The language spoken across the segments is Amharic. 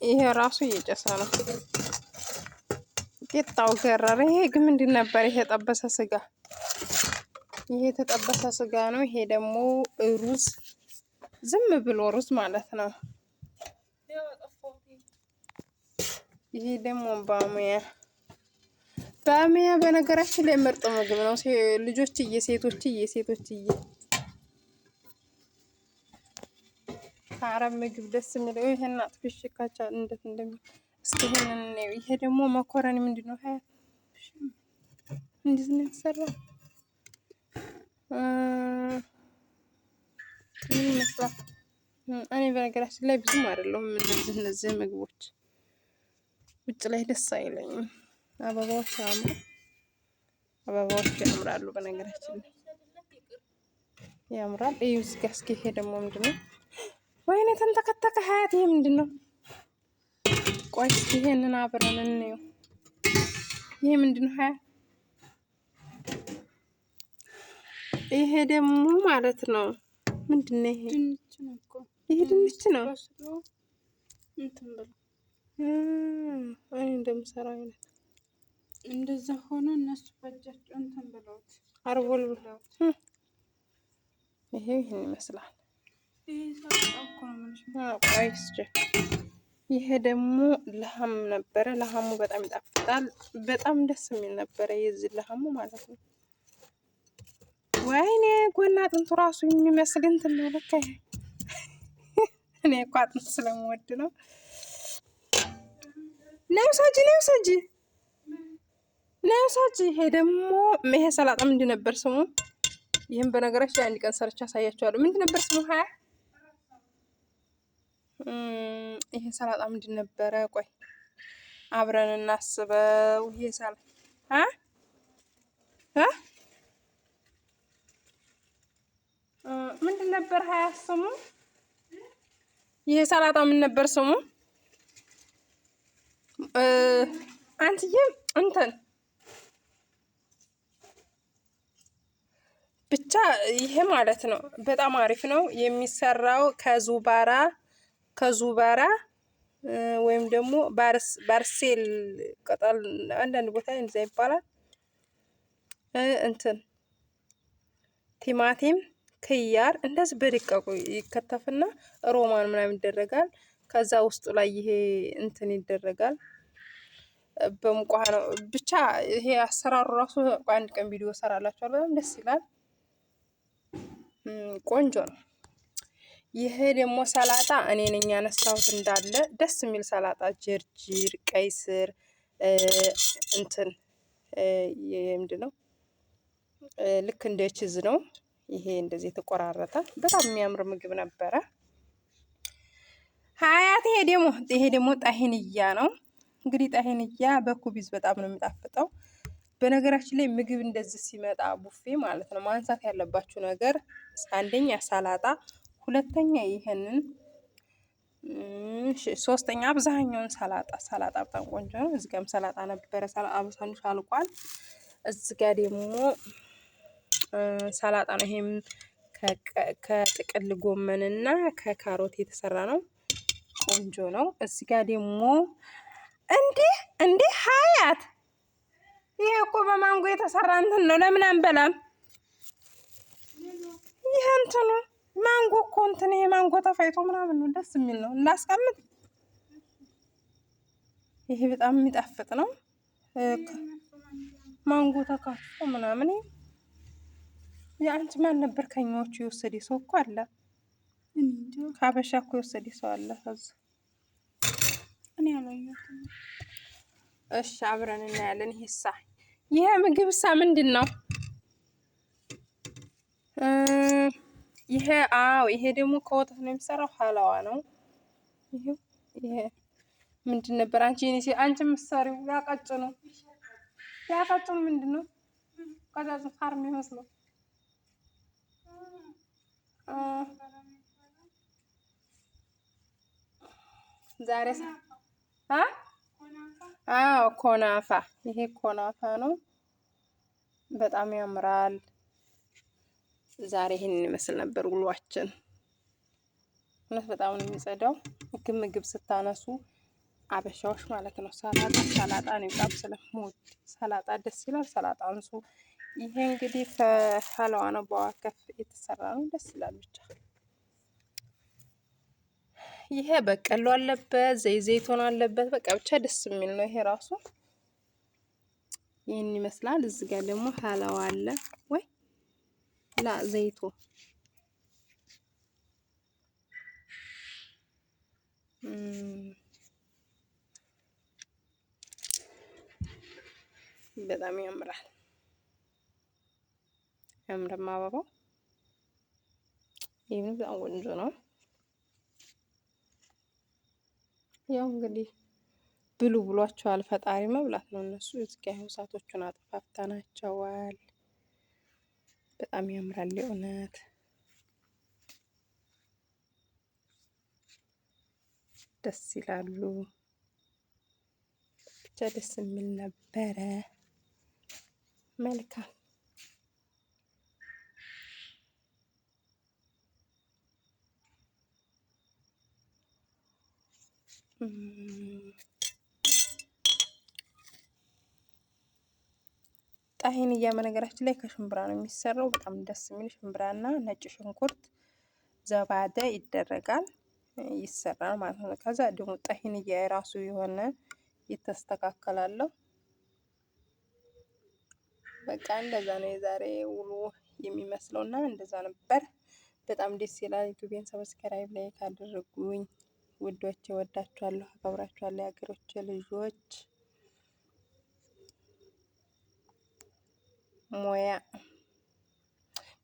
ይሄ ራሱ እየጨሰ ነው። ቂጣው ገረረ። ይሄ ግን ምንድን ነበር? ይሄ የተጠበሰ ስጋ፣ ይሄ የተጠበሰ ስጋ ነው። ይሄ ደግሞ ሩዝ፣ ዝም ብሎ ሩዝ ማለት ነው። ይሄ ደግሞ ባሚያ በነገራችን ላይ ምርጥ ምግብ ነው። ልጆችዬ፣ ሴቶችዬ ከአረብ ምግብ ደስ የሚለው ይሄን አጥፍሽ ካቻ እንዴት እንደሚል እስኪ ይሄንን ነው። ይሄ ደግሞ መኮረኒ ምንድን ነው? እንዴት ነው የተሰራው? ምን ይመስላል? እኔ በነገራችን ላይ ብዙም አይደለሁም እነዚህ ምግቦች ውጭ ላይ ደስ አይለኝም። አበባዎች ያምራሉ። በነገራችን ላይ ያምራል። እዩ እዚህ ጋር እስኪ ይሄ ደግሞ ምንድን ነው? ወይኔ ተንተከተከ ሀያት። ይሄ ምንድን ነው? ቆይ እስኪ ይሄንን አብረን እንየው። ይሄ ምንድን ነው ሀያት? ይሄ ደግሞ ማለት ነው ምንድን ነው? ይሄ ድንች ነው እኮ። ይሄ ድንች ነው። እንትን ብለው እኔ እንደምሰራው አይነት እንደዛ ሆኖ እነሱ በእጃቸው እንትን ብለውት አርቦል ብለውት ይሄን ይመስላል። ይሄ ደግሞ ለሐም ነበረ። ለሐሙ በጣም ይጣፍጣል። በጣም ደስ የሚል ነበረ የዚህ ለሐሙ ማለት ነው። ወይኔ ጎና አጥንቱ ራሱ የሚመስል እንትን ነው ለካ። እኔ እኮ አጥንት ስለምወድ ነው። ነይ ውሰጂ። ይሄ ደግሞ ይሄ ሰላጣ ምንድን ነበር ስሙ? ይሄን በነገራችን ላይ አንድ ቀን ሰርቻ አሳያችኋለሁ። ምንድን ነበር ስሙ? ይሄ ሰላጣ ምንድን ነበረ? ቆይ አብረን እናስበው። ይሄ ሰላጣ ምንድን ነበር ስሙ? ይሄ ሰላጣ ምን ነበር ስሙ? አንትዬ እንትን ብቻ ይሄ ማለት ነው በጣም አሪፍ ነው የሚሰራው ከዙባራ ወይም ደግሞ ባርሴል ቅጠል አንዳንድ ቦታ እንደዛ ይባላል። እንትን ቲማቲም፣ ክያር እንደዚህ በደቃቁ ይከተፍና ሮማን ምናምን ይደረጋል። ከዛ ውስጡ ላይ ይሄ እንትን ይደረጋል። በሙቋ ነው ብቻ ይሄ አሰራሩ ራሱ አንድ ቀን ቪዲዮ ሰራላችኋለሁ። በጣም ደስ ይላል። ቆንጆ ነው። ይሄ ደግሞ ሰላጣ እኔ ነኝ ያነሳሁት እንዳለ ደስ የሚል ሰላጣ ጅርጅር፣ ቀይ ስር እንትን ምንድን ነው ልክ እንደ ቺዝ ነው። ይሄ እንደዚህ የተቆራረጠ በጣም የሚያምር ምግብ ነበረ። ሀያት ይሄ ደግሞ ጣሂንያ ነው። እንግዲህ ጣሂንያ በኩቢዝ በጣም ነው የሚጣፍጠው። በነገራችን ላይ ምግብ እንደዚህ ሲመጣ ቡፌ ማለት ነው ማንሳት ያለባችሁ ነገር አንደኛ ሰላጣ፣ ሁለተኛ ይሄንን፣ ሶስተኛ አብዛኛውን ሰላጣ በጣም ቆንጆ ነው። እዚህ ጋርም ሰላጣ ነበረ። ሰላጣ በሳንዱች አልቋል። እዚህ ጋር ደግሞ ሰላጣ ነው። ይሄም ከጥቅል ጎመንና ከካሮት የተሰራ ነው። ቆንጆ ነው። እዚህ ጋር ደግሞ እንዴ ሀያት ይሄ እኮ በማንጎ የተሰራ እንትን ነው። ለምን አንበላም? ይሄ እንትኑ ማንጎ እኮ እንትን ይሄ ማንጎ ተፈይቶ ምናምን ነው። ደስ የሚል ነው። እናስቀምጥ። ይሄ በጣም የሚጣፍጥ ነው። ማንጎ ተካፍቶ ምናምን። የአንቺ ማን ነበር ከኛዎቹ የወሰደ ሰው እኮ አለ። ሀበሻ እኮ የወሰደ ሰው አለ። እኔ አላየሁትም። እሺ አብረን እናያለን። ይሄ ምግብሳ ምንድን ነው? ይሄ ደግሞ ከወተት ነው የሚሰራው። ሀላዋ ነው። ይሄ ምንድን ነበር? አንቺ ምሳሪው ያቀጭኑ ምንድን ነው? ቀጫጭን ሳር የሚመስለው ዛሬ ኮናፋ። ይሄ ኮናፋ ነው። በጣም ያምራል። ዛሬ ይሄን ይመስል ነበር ውሏችን። እውነት በጣም ነው የሚጸዳው። ምግብ ስታነሱ አበሻዎች ማለት ነው። ሰላጣ ነው በጣም ስለምወድ ሰላጣ ደስ ይላል። ሰላጣ አንሱ። ይሄ እንግዲህ ከሀለዋ ነው በዋከፍ የተሰራ ነው። ደስ ይላል ብቻ። ይሄ በቀሎ አለበት፣ ዘይቱን አለበት። በቃ ብቻ ደስ የሚል ነው። ይሄ ራሱ ይህን ይመስላል። እዚህ ጋር ደግሞ ሀለዋ አለ ወይ ላ ዘይቱ በጣም ያምራል። ያምርማ አበባው ይሄን በጣም ቆንጆ ነው። ያው እንግዲህ ብሉ ብሏቸዋል ፈጣሪ፣ መብላት ነው እነሱ። እዚህ ጋር እሳቶቹን አጥፋፍተናቸዋል። በጣም ያምራል የእውነት ደስ ይላሉ። ብቻ ደስ የሚል ነበረ። መልካም ጣሂንያ በነገራችን ላይ ከሽምብራ ነው የሚሰራው። በጣም ደስ የሚል ሽምብራና ነጭ ሽንኩርት ዘባደ ይደረጋል ይሰራል ማለት ነው። ከዛ ደግሞ ጣሂንያ የራሱ የሆነ ይተስተካከላለሁ። በቃ እንደዛ ነው የዛሬ ውሎ የሚመስለውና እንደዛ ነበር። በጣም ደስ ይላል። ዩቲዩብን ሰብስክራይብ ላይ ካደረጉኝ ውዶቼ፣ ወዳችኋለሁ፣ አከብራችኋለሁ የሀገሮቼ ልጆች። ሞያ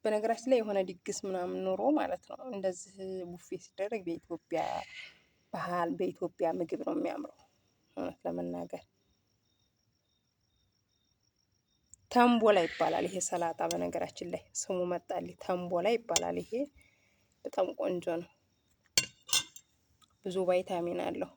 በነገራችን ላይ የሆነ ድግስ ምናምን ኖሮ ማለት ነው እንደዚህ ቡፌ ሲደረግ በኢትዮጵያ ባህል በኢትዮጵያ ምግብ ነው የሚያምረው። እውነት ለመናገር ተንቦላ ይባላል ይሄ ሰላጣ። በነገራችን ላይ ስሙ መጣልኝ፣ ተንቦላ ይባላል። ይሄ በጣም ቆንጆ ነው። ብዙ ቫይታሚን አለው።